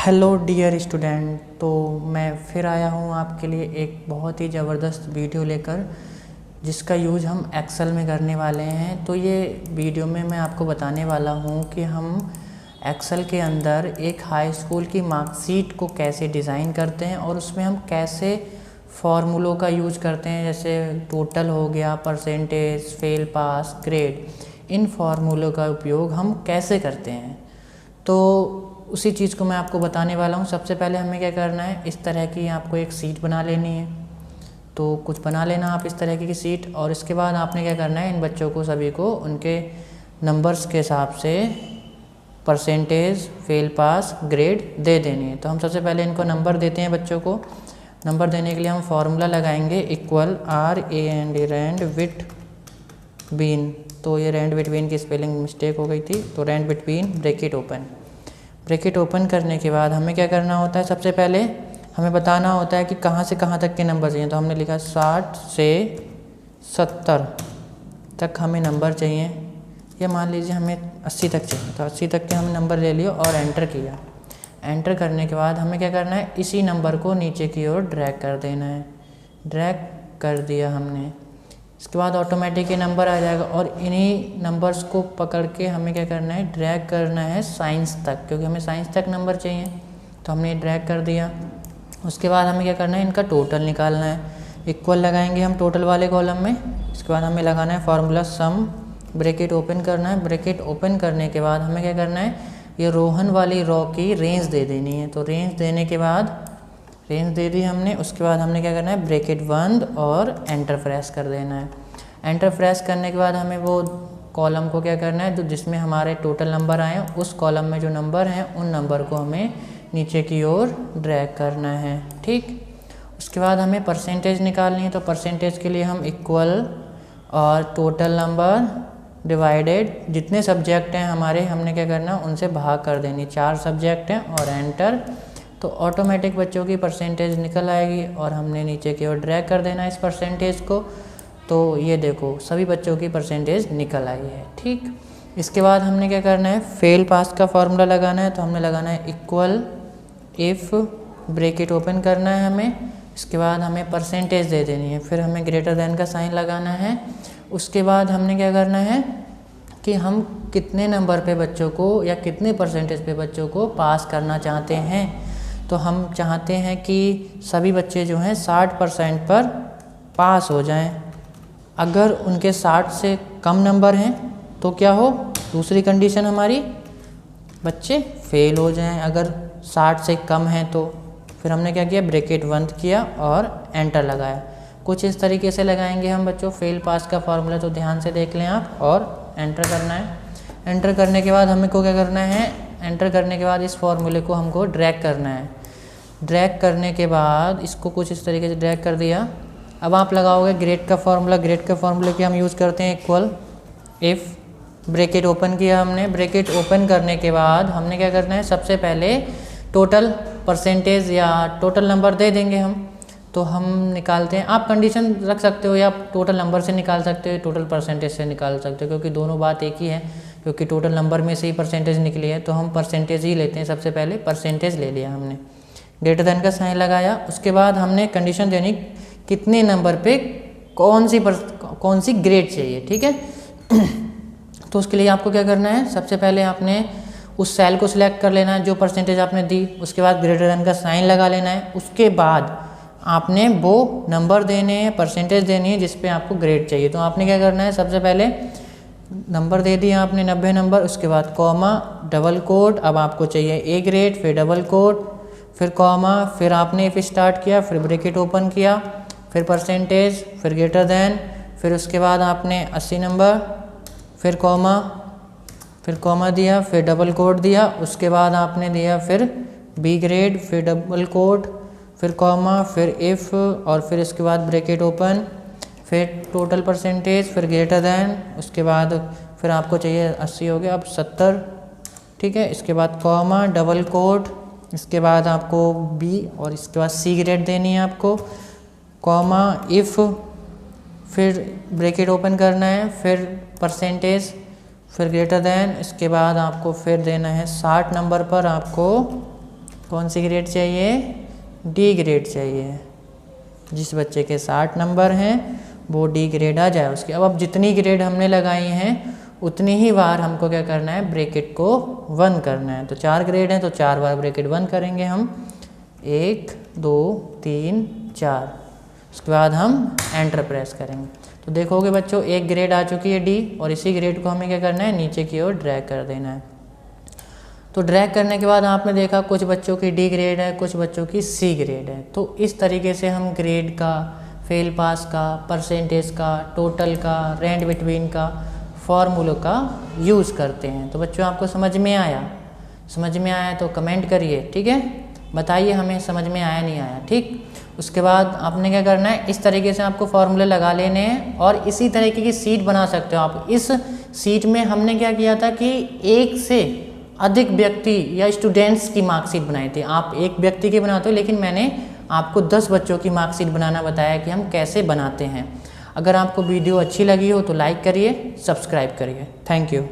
Hello dear student. तो मैं फिर आया हूँ आपके लिए एक बहुत ही ज़बरदस्त वीडियो लेकर, जिसका यूज़ हम एक्सेल में करने वाले हैं। तो ये वीडियो में मैं आपको बताने वाला हूँ कि हम एक्सेल के अंदर एक हाई स्कूल की मार्कशीट को कैसे डिज़ाइन करते हैं और उसमें हम कैसे फार्मूलों का यूज़ करते हैं, जैसे टोटल हो गया, परसेंटेज, फेल, पास, ग्रेड। इन फार्मूलों का उपयोग हम कैसे करते हैं, तो उसी चीज़ को मैं आपको बताने वाला हूँ। सबसे पहले हमें क्या करना है, इस तरह की आपको एक सीट बना लेनी है। तो कुछ बना लेना आप इस तरह की सीट, और इसके बाद आपने क्या करना है, इन बच्चों को सभी को उनके नंबर्स के हिसाब से परसेंटेज, फेल, पास, ग्रेड दे देनी है। तो हम सबसे पहले इनको नंबर देते हैं। बच्चों को नंबर देने के लिए हम फार्मूला लगाएंगे, equal RAND rand with bean. तो ये रैंड बिटवीन की स्पेलिंग मिस्टेक हो गई थी, तो rand between bracket open. Bracket open करने के बाद हमें क्या करना होता है, सबसे पहले हमें बताना होता है कि कहाँ से कहाँ तक के नंबर चाहिए। तो हमने लिखा 60 से 70 तक हमें नंबर चाहिए, या मान लीजिए हमें 80 तक चाहिए। तो 80 तक के हमने नंबर ले लिया और एंटर किया। एंटर करने के बाद हमें क्या करना है, इसी नंबर को नीचे की ओर ड्रैग कर देना है। ड्रैग कर दिया हमने, इसके बाद ऑटोमेटिक ये नंबर आ जाएगा, और इन्हीं नंबर्स को पकड़ के हमें क्या करना है, ड्रैग करना है साइंस तक, क्योंकि हमें साइंस तक नंबर चाहिए। तो हमने ड्रैग कर दिया। उसके बाद हमें क्या करना है, इनका टोटल निकालना है। इक्वल लगाएंगे हम टोटल वाले कॉलम में। इसके बाद हमें लगाना है फार्मूला सम, ब्रैकेट ओपन करना है। ब्रैकेट ओपन करने के बाद हमें क्या करना है, ये रोहन वाली रॉ की रेंज दे देनी है। तो रेंज देने के बाद रेंज दे दी हमने। उसके बाद हमने क्या करना है, ब्रैकेट बंद और एंटर प्रेस कर देना है। एंटर प्रेस करने के बाद हमें वो कॉलम को क्या करना है, तो जिसमें हमारे टोटल नंबर आए उस कॉलम में जो नंबर हैं उन नंबर को हमें नीचे की ओर ड्रैग करना है। ठीक, उसके बाद हमें परसेंटेज निकालनी है। तो परसेंटेज के लिए हम इक्वल और टोटल नंबर डिवाइडेड जितने सब्जेक्ट हैं हमारे, हमने क्या करना है, उनसे भाग कर देनी। 4 सब्जेक्ट हैं और एंटर। तो ऑटोमेटिक बच्चों की परसेंटेज निकल आएगी और हमने नीचे की ओर ड्रैग कर देना है इस परसेंटेज को। तो ये देखो सभी बच्चों की परसेंटेज निकल आई है। ठीक, इसके बाद हमने क्या करना है, फेल पास का फार्मूला लगाना है। तो हमने लगाना है इक्वल इफ़, ब्रैकेट ओपन करना है हमें। इसके बाद हमें परसेंटेज दे देनी है, फिर हमें ग्रेटर देन का साइन लगाना है। उसके बाद हमने क्या करना है कि हम कितने नंबर पे बच्चों को या कितने परसेंटेज पे बच्चों को पास करना चाहते हैं। तो हम चाहते हैं कि सभी बच्चे जो हैं 60% पर पास हो जाएं। अगर उनके 60 से कम नंबर हैं तो क्या हो, दूसरी कंडीशन हमारी, बच्चे फेल हो जाएं। अगर 60 से कम हैं तो फिर हमने क्या किया, ब्रैकेट बंद किया और एंटर लगाया। कुछ इस तरीके से लगाएंगे हम बच्चों फेल पास का फार्मूला। तो ध्यान से देख लें आप, और एंटर करना है। एंटर करने के बाद हमें को क्या करना है, एंटर करने के बाद इस फार्मूले को हमको ड्रैग करना है। ड्रैग करने के बाद इसको कुछ इस तरीके से ड्रैग कर दिया। अब आप लगाओगे ग्रेड का फार्मूला। ग्रेड के फार्मूले के हम यूज़ करते हैं इक्वल इफ़, ब्रैकेट ओपन किया हमने। ब्रैकेट ओपन करने के बाद हमने क्या करना है, सबसे पहले टोटल परसेंटेज या टोटल नंबर दे देंगे हम। तो हम निकालते हैं, आप कंडीशन रख सकते हो या टोटल नंबर से निकाल सकते हो, टोटल परसेंटेज से निकाल सकते हो, क्योंकि दोनों बात एक ही है। क्योंकि टोटल नंबर में से ही परसेंटेज निकली है, तो हम परसेंटेज ही लेते हैं। सबसे पहले परसेंटेज ले लिया हमने, ग्रेटर देन का साइन लगाया। उसके बाद हमने कंडीशन देनी कितने नंबर पे कौन सी ग्रेड चाहिए। ठीक है तो उसके लिए आपको क्या करना है, सबसे पहले आपने उस सेल को सिलेक्ट कर लेना है जो परसेंटेज आपने दी। उसके बाद ग्रेटर देन का साइन लगा लेना है। उसके बाद आपने वो नंबर देने हैं, परसेंटेज देनी है जिस पे आपको ग्रेड चाहिए। तो आपने क्या करना है, सबसे पहले नंबर दे दिया आपने 90 नंबर। उसके बाद कॉमा, डबल कोट, अब आपको चाहिए ए ग्रेड, फिर डबल कोट, फिर कॉमा, फिर आपने इफ स्टार्ट किया, फिर ब्रैकेट ओपन किया, फिर परसेंटेज, फिर ग्रेटर देन, फिर उसके बाद आपने 80 नंबर, फिर कॉमा दिया, फिर डबल कोट दिया। उसके बाद आपने दिया फिर बी ग्रेड, फिर डबल कोट, फिर कॉमा, फिर इफ़, और फिर इसके बाद ब्रैकेट ओपन, फिर टोटल परसेंटेज, फिर ग्रेटर देन। उसके बाद फिर आपको चाहिए 80 हो गया, अब 70। ठीक है, इसके बाद कॉमा, डबल कोट, इसके बाद आपको बी, और इसके बाद सी ग्रेड देनी है आपको, कॉमा, इफ़, फिर ब्रैकेट ओपन करना है, फिर परसेंटेज, फिर ग्रेटर देन। इसके बाद आपको फिर देना है 60 नंबर पर आपको कौन सी ग्रेड चाहिए? डी ग्रेड चाहिए। जिस बच्चे के 60 नंबर हैं वो डी ग्रेड आ जाए उसके। अब जितनी ग्रेड हमने लगाई हैं उतनी ही बार हमको क्या करना है? ब्रैकेट को 1 करना है। तो 4 ग्रेड हैं तो 4 बार ब्रैकेट 1 करेंगे हम। 1 2 3 4। उसके बाद हम एंटर प्रेस करेंगे तो देखोगे बच्चों एक ग्रेड आ चुकी है डी, और इसी ग्रेड को हमें क्या करना है? नीचे की ओर ड्रैग कर देना है। तो ड्रैग करने के बाद आपने देखा कुछ बच्चों की डी ग्रेड है, कुछ बच्चों की सी ग्रेड है। तो इस तरीके से हम ग्रेड का, फेल पास का, परसेंटेज का, टोटल का, रैंड बिटवीन का, फॉर्मूलों का यूज़ करते हैं। तो बच्चों आपको समझ में आया? समझ में आया तो कमेंट करिए, ठीक है? बताइए हमें समझ में आया नहीं आया, ठीक? उसके बाद आपने क्या करना है? इस तरीके से आपको फॉर्मूले लगा लेने हैं और इसी तरीके की सीट बना सकते हो आप। इस सीट में हमने क्या किया था कि एक से अधिक व्यक्ति या स्टूडेंट्स की मार्कशीट बनाई थी। आप एक व्यक्ति की बनाते हो, लेकिन मैंने आपको 10 बच्चों की मार्कशीट बनाना बताया कि हम कैसे बनाते हैं। अगर आपको वीडियो अच्छी लगी हो तो लाइक करिए, सब्सक्राइब करिए। Thank you.